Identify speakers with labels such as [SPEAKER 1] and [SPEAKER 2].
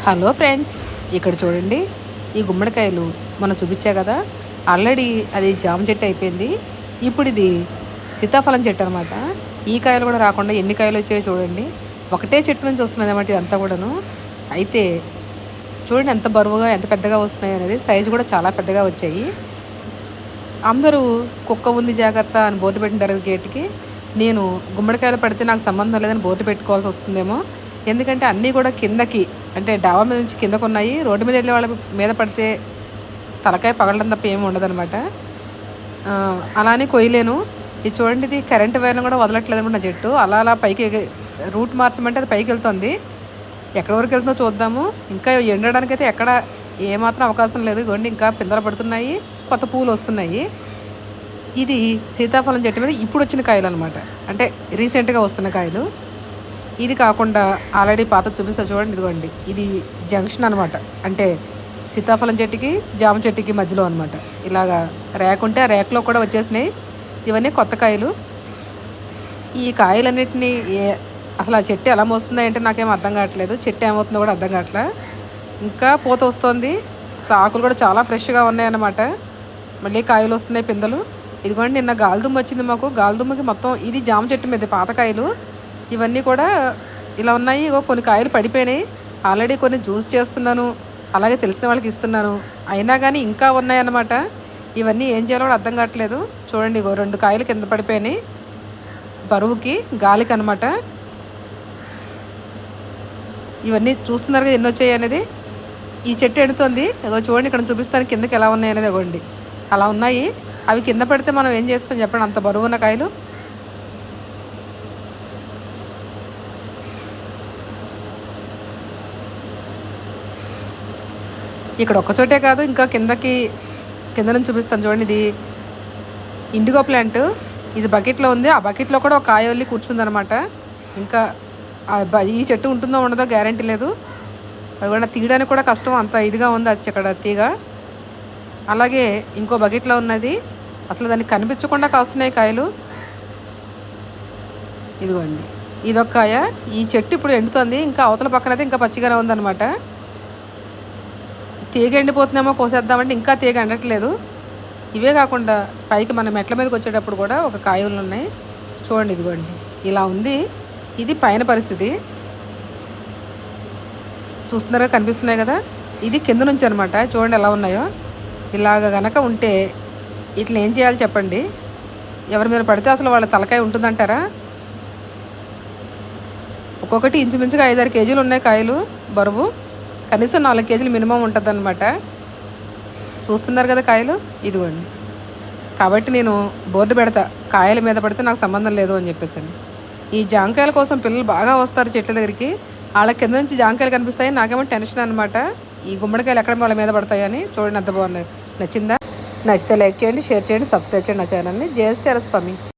[SPEAKER 1] Hello friends, ఇక్కడ చూడండి. ఈ గుమ్మడికాయలు మనం చూపించా కదా, ఆల్రెడీ అది జామ చెట్టు అయిపోయింది. ఇప్పుడు ఇది సీతాఫలం చెట్టు అనమాట. ఈ కాయలు కూడా రాకుండా ఎన్ని కాయలు వచ్చాయో చూడండి. ఒకటే చెట్టు నుంచి వస్తున్నది అన్నమాట ఇదంతా కూడాను. అయితే చూడండి ఎంత బరువుగా ఎంత పెద్దగా వస్తున్నాయి అనేది. సైజు కూడా చాలా పెద్దగా వచ్చాయి. అందరూ కుక్క ఉంది జాగ్రత్త అని బోర్డు పెట్టిన గేట్కి. నేను గుమ్మడికాయలు పడితే నాకు సంబంధం లేదని బోర్డు పెట్టుకోవాల్సి వస్తుందేమో. ఎందుకంటే అన్నీ కూడా కిందకి, అంటే డాబా మీద నుంచి కిందకు ఉన్నాయి. రోడ్డు మీద వెళ్ళే వాళ్ళ మీద పడితే తలకాయ పగలడం తప్ప ఏమి ఉండదనమాట. అలానే కొయ్యలేను. ఇది చూడండి, ఇది కరెంట్ వైర్ను కూడా వదలట్లేదు అనమాట నా చెట్టు. అలా అలా పైకి రూట్ మార్చమంటే అది పైకి వెళ్తుంది. ఎక్కడి వరకు వెళ్తుందో చూద్దాము. ఇంకా ఎండడానికైతే ఎక్కడ ఏమాత్రం అవకాశం లేదు. ఇగోండి ఇంకా పిందెలు పడుతున్నాయి, కొత్త పూలు వస్తున్నాయి. ఇది సీతాఫలం చెట్టు మీద ఇప్పుడు వచ్చిన కాయలు అనమాట, అంటే రీసెంట్గా వస్తున్న కాయలు. ఇది కాకుండా ఆల్రెడీ పాత చూపిస్తా చూడండి. ఇదిగోండి, ఇది జంక్షన్ అనమాట. అంటే సీతాఫలం చెట్టుకి జామ చెట్టుకి మధ్యలో అనమాట. ఇలాగా ర్యాక్ ఉంటే ఆ ర్యాక్లో కూడా వచ్చేసినాయి. ఇవన్నీ కొత్త కాయలు. ఈ కాయలన్నింటినీ అసలు ఆ చెట్టు ఎలా మోస్తుందో అంటే నాకేం అర్థం కావట్లేదు. చెట్టు ఏమవుతుందో కూడా అర్థం కావట్లేదు. ఇంకా పూత వస్తుంది. ఆకులు కూడా చాలా ఫ్రెష్గా ఉన్నాయన్నమాట. మళ్ళీ కాయలు వస్తున్నాయి, పిందెలు. ఇదిగోండి, నిన్న గాలిదుమ్మ వచ్చింది మాకు. గాలిదుమ్మకి మొత్తం ఇది జామ చెట్టు మీద పాత కాయలు ఇవన్నీ కూడా ఇలా ఉన్నాయి. ఇగో కొన్ని కాయలు పడిపోయినాయి. ఆల్రెడీ కొన్ని జ్యూస్ చేస్తున్నాను, అలాగే తెలిసిన వాళ్ళకి ఇస్తున్నాను. అయినా కానీ ఇంకా ఉన్నాయన్నమాట. ఇవన్నీ ఏం చేయాలో కూడా అర్థం కావట్లేదు. చూడండి, ఇగో 2 కాయలు కింద పడిపోయినాయి బరువుకి, గాలికి అనమాట. ఇవన్నీ చూస్తున్నారు కదా ఎన్ని వచ్చాయి అనేది. ఈ చెట్టు ఎండుతుంది. ఇగో చూడండి, ఇక్కడ చూపిస్తాను కిందకి ఎలా ఉన్నాయి అనేది. ఇగోండి అలా ఉన్నాయి. అవి కింద పడితే మనం ఏం చేస్తాం చెప్పండి, అంత బరువు ఉన్న కాయలు. ఇక్కడ ఒక్కచోటే కాదు, ఇంకా కింద నుంచి చూపిస్తాను చూడండి. ఇది ఇండిగో ప్లాంట్. ఇది బకెట్లో ఉంది. ఆ బకెట్లో కూడా ఒక కాయ వెళ్ళి కూర్చుందనమాట. ఇంకా ఈ చెట్టు ఉంటుందో ఉండదో గ్యారంటీ లేదు. అది కూడా తీయడానికి కూడా కష్టం, అంత ఇదిగా ఉంది అది అక్కడ తీగ. అలాగే ఇంకో బకెట్లో ఉన్నది, అసలు దానికి కనిపించకుండా కాస్తున్నాయి కాయలు. ఇదిగోండి, ఇదొక కాయ. ఈ చెట్టు ఇప్పుడు ఎండుతుంది. ఇంకా అవతల పక్కన అయితే ఇంకా పచ్చిగానే ఉందన్నమాట. తీగ ఎండిపోతుందేమో కోసేద్దామంటే ఇంకా తీగ ఎండట్లేదు. ఇవే కాకుండా పైకి మన మెట్ల మీదకి వచ్చేటప్పుడు కూడా ఒక కాయలు ఉన్నాయి చూడండి. ఇదిగోండి ఇలా ఉంది. ఇది పైన పరిస్థితి. చూస్తున్నారా, కనిపిస్తున్నాయి కదా. ఇది కింద నుంచి అనమాట. చూడండి ఎలా ఉన్నాయో. ఇలాగ గనక ఉంటే ఇట్లా ఏం చేయాలి చెప్పండి. ఎవరి మీద పడితే అసలు వాళ్ళ తలకాయ ఉంటుందంటారా? ఒక్కొక్కటి ఇంచుమించుగా 5-6 కేజీలు ఉన్నాయి కాయలు బరువు. కనీసం 4 కేజీలు మినిమం ఉంటుంది అనమాట. చూస్తున్నారు కదా కాయలు. ఇదిగోండి, కాబట్టి నేను బోర్డు పెడతా, కాయల మీద పడితే నాకు సంబంధం లేదు అని చెప్పేసి. ఈ జాంకాయల కోసం పిల్లలు బాగా వస్తారు చెట్ల దగ్గరికి. వాళ్ళ కింద నుంచి జాంకాయలు కనిపిస్తాయి. నాకేమో టెన్షన్ అనమాట, ఈ గుమ్మడికాయలు ఎక్కడ వాళ్ళ మీద పడతాయని. చూడండి ఎంత బాగున్నాయి. నచ్చిందా? నచ్చితే లైక్ చేయండి, షేర్ చేయండి, సబ్స్క్రైబ్ చేయండి నా ఛానల్ని. JS terrace farming.